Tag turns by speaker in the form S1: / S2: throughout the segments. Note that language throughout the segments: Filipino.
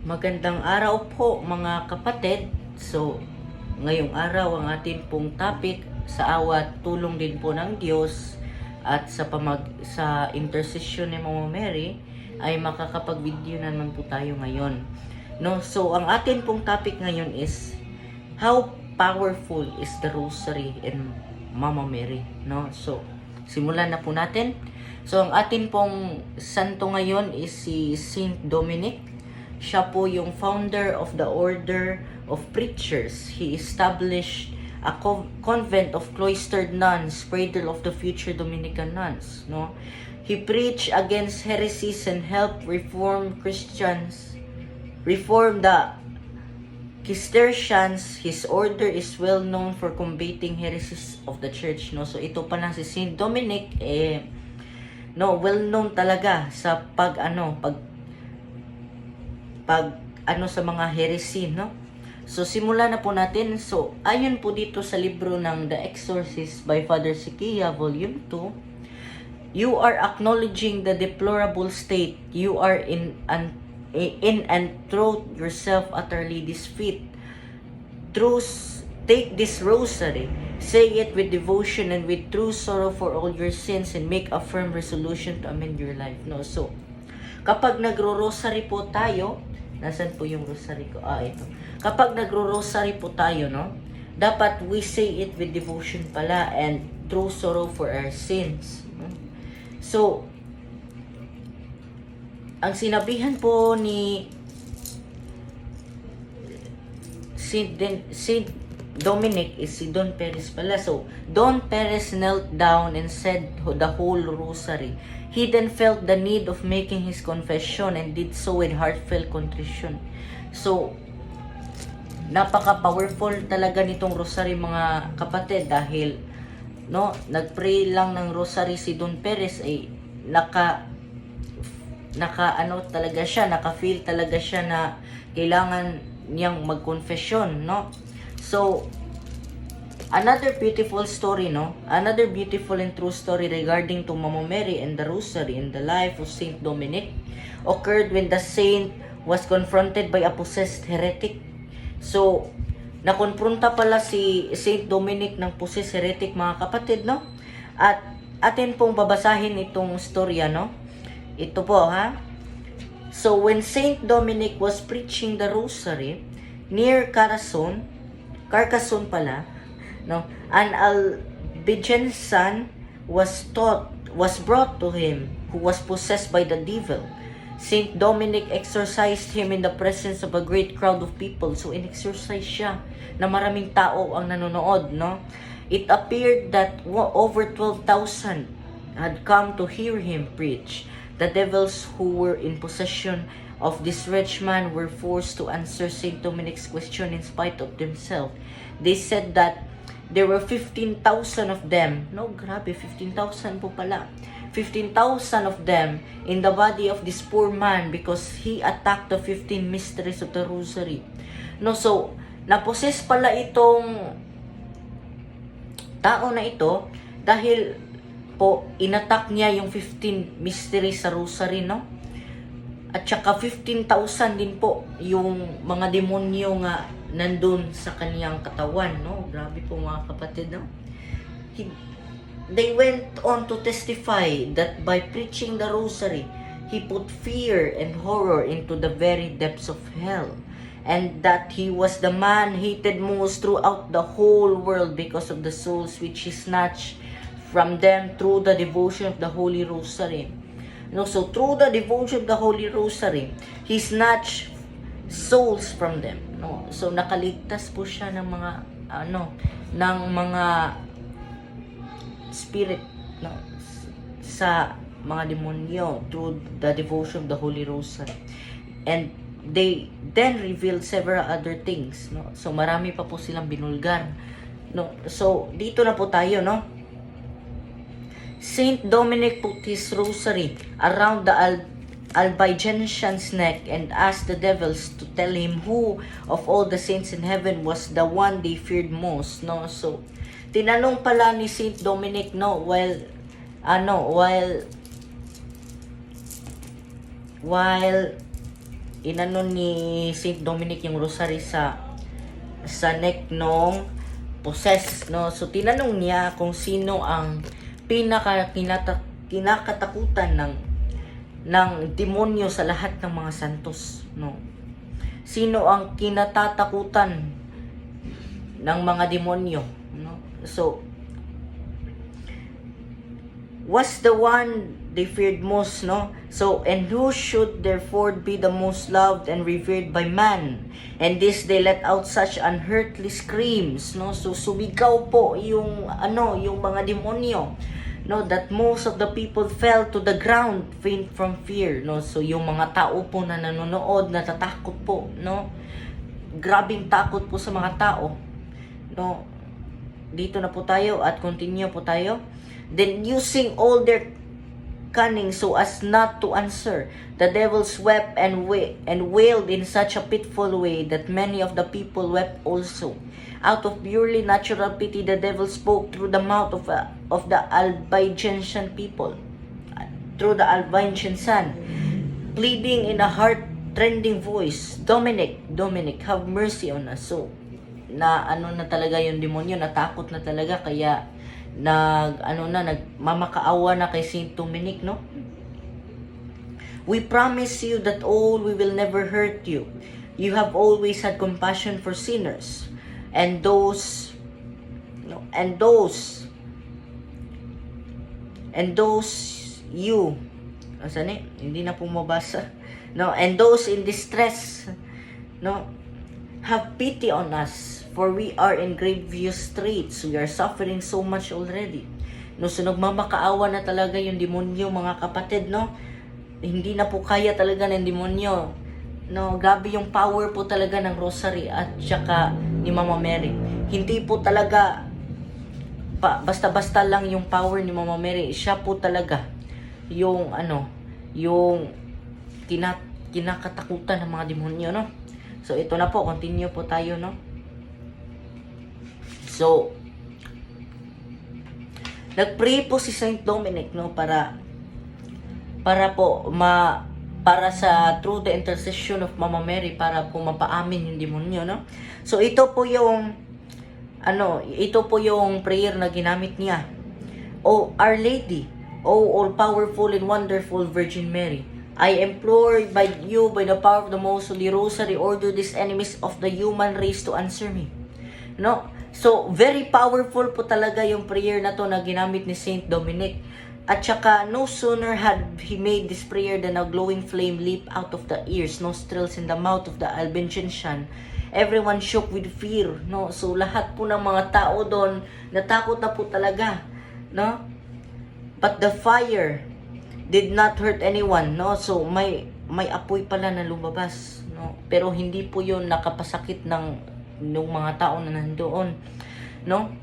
S1: Magandang araw po mga kapatid. So, ngayong araw ang atin pong topic sa awat tulong din po ng Diyos at sa intercession ni Mama Mary ay makakapag-video na naman po tayo ngayon. No, so ang atin pong topic ngayon is how powerful is the rosary in Mama Mary, no? So, simulan na po natin. So, ang atin pong santo ngayon is si Saint Dominic. Siya po yung founder of the Order of Preachers. He established a convent of cloistered nuns, cradle of the future Dominican nuns, no? He preached against heresies and helped reform the Cistercians. His order is well known for combating heresies of the church, no? So ito pa lang si Saint Dominic no, well known talaga sa pag sa mga heresy, no? So simulan na po natin. So ayon po dito sa libro ng The Exorcist by Father Siquia, Volume 2, you are acknowledging the deplorable state you are in and throw yourself utterly defeat. Take this rosary, say it with devotion and with true sorrow for all your sins, and make a firm resolution to amend your life. No, so kapag nagro-rosary po tayo, nasan po yung rosary ko? Ito. Kapag nagro-rosary po tayo, no, dapat we say it with devotion pala and true sorrow for our sins. No? So, ang sinabihan po ni Saint Dominic is si Don Perez pala. So, Don Perez knelt down and said the whole rosary. He then felt the need of making his confession and did so with heartfelt contrition. So, napaka-powerful talaga nitong rosary mga kapatid, dahil no, nagpray lang ng rosary si Don Perez ay naka-feel talaga siya na kailangan niyang mag-confession, no? So, another beautiful story, no? Another beautiful and true story regarding to Mama Mary and the rosary in the life of Saint Dominic occurred when the saint was confronted by a possessed heretic. So, nakonfronta pala si Saint Dominic ng possessed heretic, mga kapatid, no? At atin pong babasahin itong storya, no? Ito po, ha? So, when Saint Dominic was preaching the rosary near Carcassonne pala, no, an Albigen's son was brought to him who was possessed by the devil. Saint Dominic exorcised him in the presence of a great crowd of people. So, in-exorcise siya na maraming tao ang nanonood, no? It appeared that over 12,000 had come to hear him preach. The devils who were in possession of this rich man were forced to answer Saint Dominic's question in spite of themselves. They said that there were 15,000 of them. No, grabe, 15,000 po pala. 15,000 of them in the body of this poor man because he attacked the 15 mysteries of the rosary. No, so, napossess pala itong tao na ito dahil po inattack niya yung 15 mysteries sa rosary, no? At saka 15,000 din po yung mga demonyo nga nandun sa kaniyang katawan, no? Grabe po mga kapatid, no? They went on to testify that by preaching the rosary, he put fear and horror into the very depths of hell, and that he was the man hated most throughout the whole world because of the souls which he snatched from them through the devotion of the Holy Rosary. No, so through the devotion of the Holy Rosary, he snatched souls from them. No, so nakaligtas po siya ng mga spirit, no, sa mga demonyo through the devotion of the Holy Rosary. And they then revealed several other things, no. So marami pa po silang binulgar, no. So dito na po tayo, no. Saint Dominic put his rosary around the Albigensian's neck and asked the devils to tell him who of all the saints in heaven was the one they feared most, no. So tinanong pala ni Saint Dominic, no, while inano ni Saint Dominic yung rosary sa neck nung possessed, no? So tinanong niya kung sino ang kinakatakutan ng demonyo sa lahat ng mga santos, no? Sino ang kinatatakutan ng mga demonyo, no? So was the one they feared most, no? So, and who should therefore be the most loved and revered by man? And this they let out such unearthly screams, no? So, sumigaw po yung mga demonyo, no? That most of the people fell to the ground, faint from fear, no? So, yung mga tao po na nanonood, natatakot po, no? Grabing takot po sa mga tao, no? Dito na po tayo at continue po tayo. Then using all their cunning so as not to answer, the devils wept and wailed in such a pitiful way that many of the people wept also. Out of purely natural pity, the devil spoke through the mouth of the Albigensian people, through the Albigensian son, pleading in a heart-rending voice, Dominic, have mercy on us. So, na talaga yung demonyo, natakot na talaga, kaya nagmamakaawa na kay Saint Dominic, no? We promise you that we will never hurt you. You have always had compassion for sinners and those you, hindi na po mabasa, no? And those in distress, no? Have pity on us, for we are in grievous straits. We are suffering so much already. No, so nagmamakaawa na talaga yung demonyo, mga kapatid, no? Hindi na po kaya talaga ng demonyo. No, grabe yung power po talaga ng rosary at saka ni Mama Mary. Hindi po talaga basta-basta lang yung power ni Mama Mary. Siya po talaga yung yung kinakatakutan ng mga demonyo, no? So, ito na po. Continue po tayo, no? So, nag-pray po si Saint Dominic, no? Para sa through the intercession of Mama Mary, para po mapaamin yung demonyo, no? So, ito po yung prayer na ginamit niya. O Our Lady, O all-powerful and wonderful Virgin Mary, I implore by you, by the power of the Most Holy Rosary, order these enemies of the human race to answer me. No? So, very powerful po talaga yung prayer na to na ginamit ni Saint Dominic. At saka, no sooner had he made this prayer than a glowing flame leap out of the ears, nostrils, and the mouth of the Albigensian. Everyone shook with fear. No? So, lahat po ng mga tao doon, natakot na po talaga. No? But the fire did not hurt anyone, no? So may apoy pala na lumabas, no? Pero hindi po 'yun nakapasakit ng mga tao na nandoon, no?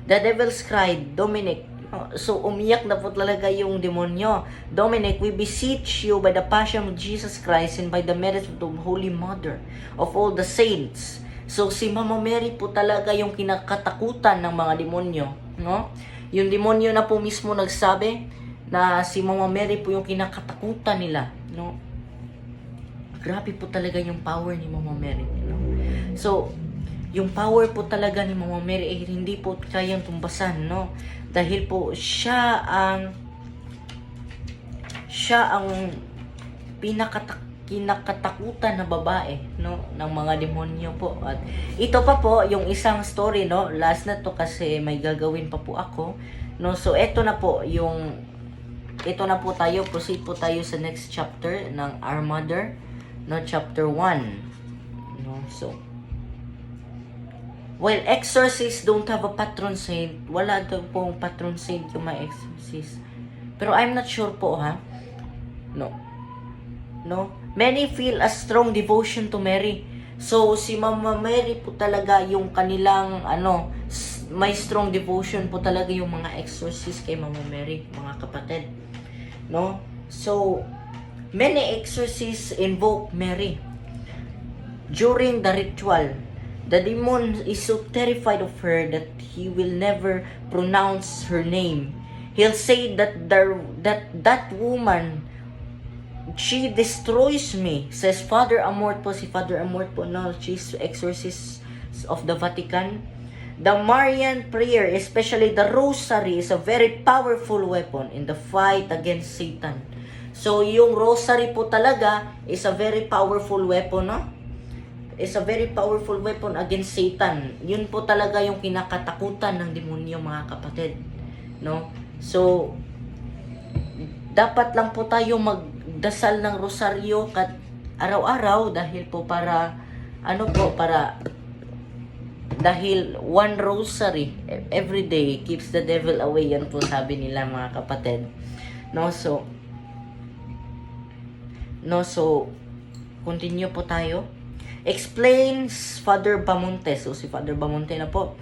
S1: The devils cried, Dominic. So umiyak na po talaga yung demonyo. Dominic, we beseech you by the passion of Jesus Christ and by the merit of the Holy Mother of all the saints. So si Mama Mary po talaga yung kinakatakutan ng mga demonyo, no? Yung demonyo na po mismo nagsabi na si Mama Mary po yung kinakatakutan nila, no? Grabe po talaga yung power ni Mama Mary, no? So, yung power po talaga ni Mama Mary ay hindi po kayang tumbasan, no? Dahil po siya ang kinakatakutan na babae, no, ng mga demonyo po. At ito pa po yung isang story, no? Last na to kasi may gagawin pa po ako, no? So, ito na po tayo, proceed po tayo sa next chapter ng Our Mother, no, chapter 1. No, so, while exorcists don't have a patron saint, wala daw pong patron saint yung mga exorcists. Pero I'm not sure po, ha? No. Many feel a strong devotion to Mary. So, si Mama Mary po talaga yung kanilang, may strong devotion po talaga yung mga exorcists kay Mama Mary, mga kapatid. No? So, many exorcists invoke Mary. During the ritual, the demon is so terrified of her that he will never pronounce her name. He'll say that that woman she destroys me, says Father Amort po, si Father Amort po, no, she's exorcist of the Vatican. The Marian prayer, especially the rosary, is a very powerful weapon in the fight against Satan. So, yung rosary po talaga is a very powerful weapon, no? Is a very powerful weapon against Satan. Yun po talaga yung kinakatakutan ng demonyo, mga kapatid, no? So, dapat lang po tayo magdasal ng rosaryo araw-araw dahil po para dahil one rosary every day keeps the devil away, yan po sabi nila, mga kapatid, no? So continue po tayo. Explains Father Bamonte. So si Father Bamonte na po,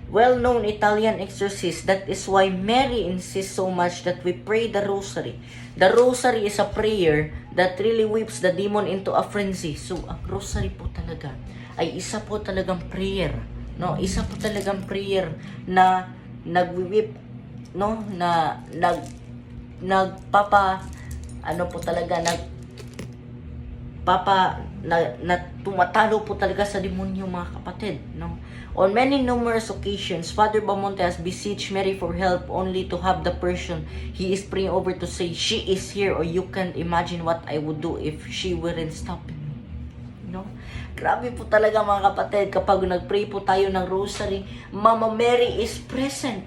S1: well-known Italian exorcist. That is why Mary insists so much that we pray the rosary. The rosary is a prayer that really whips the demon into a frenzy. So ang rosary po talaga ay isa po talagang prayer, no? Isa po talagang prayer na nagwi-whip, no? Na tumatalo po talaga sa demonyo, mga kapatid, no? On many numerous occasions, Father Bamonte has beseeched Mary for help, only to have the person he is praying over to say, "She is here," or "You can't imagine what I would do if she weren't stopping me." No? Grabe po talaga, mga kapatid, kapag nagpray po tayo ng rosary, Mama Mary is present.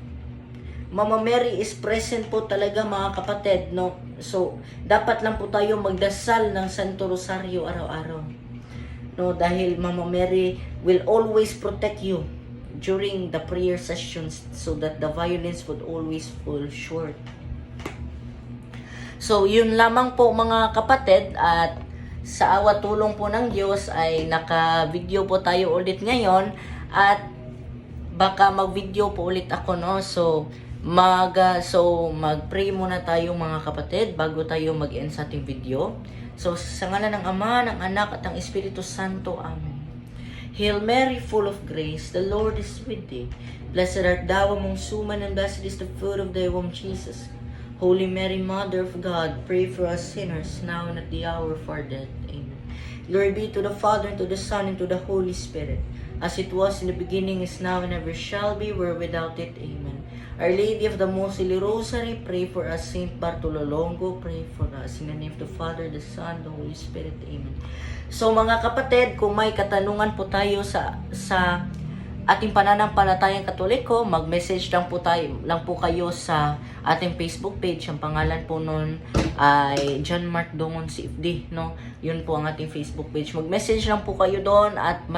S1: Mama Mary is present po talaga, mga kapatid, no? So, dapat lang po tayo magdasal ng Santo Rosario araw-araw, no? Dahil Mama Mary will always protect you during the prayer sessions so that the violence would always fall short. So, yun lamang po, mga kapatid, at sa awa tulong po ng Diyos ay naka-video po tayo ulit ngayon, at baka mag-video po ulit ako, no? So mag-pray muna tayo, mga kapatid, bago tayo mag-end sa ating video. So, sa ngalan ng Ama, ng Anak, at ng Espiritu Santo. Amen. Hail Mary, full of grace, the Lord is with thee. Blessed art thou among women, and blessed is the fruit of thy womb, Jesus. Holy Mary, Mother of God, pray for us sinners, now and at the hour of our death. Amen. Glory be to the Father, and to the Son, and to the Holy Spirit, as it was in the beginning, is now, and ever shall be, world without it. Amen. Our Lady of the Most Holy Rosary, pray for us. Saint Bartolomeo, pray for us. In the name of the Father, the Son, the Holy Spirit. Amen. So, mga kapatid, kung may katanungan po tayo sa ating pananampalatayang Katoliko, mag-message lang po kayo sa ating Facebook page. Ang pangalan po nun ay John Mark Dongon CFD, no? Yun po ang ating Facebook page. Mag-message lang po kayo doon at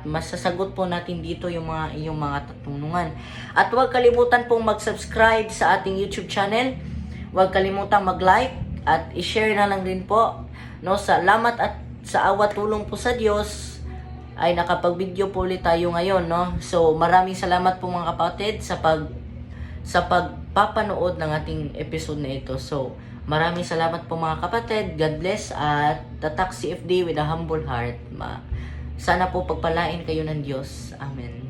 S1: masasagot po natin dito yung mga tatanungan. At huwag kalimutan pong mag-subscribe sa ating YouTube channel. Huwag kalimutan mag-like at i-share na lang din po, no? Salamat at sa awa tulong po sa Diyos ay nakapag-video po ulit tayo ngayon, no? So, maraming salamat po, mga kapatid, sa pagpapanood ng ating episode na ito. So, maraming salamat po, mga kapatid. God bless, at tatak CFD with a humble heart. Sana po pagpalain kayo ng Diyos. Amen.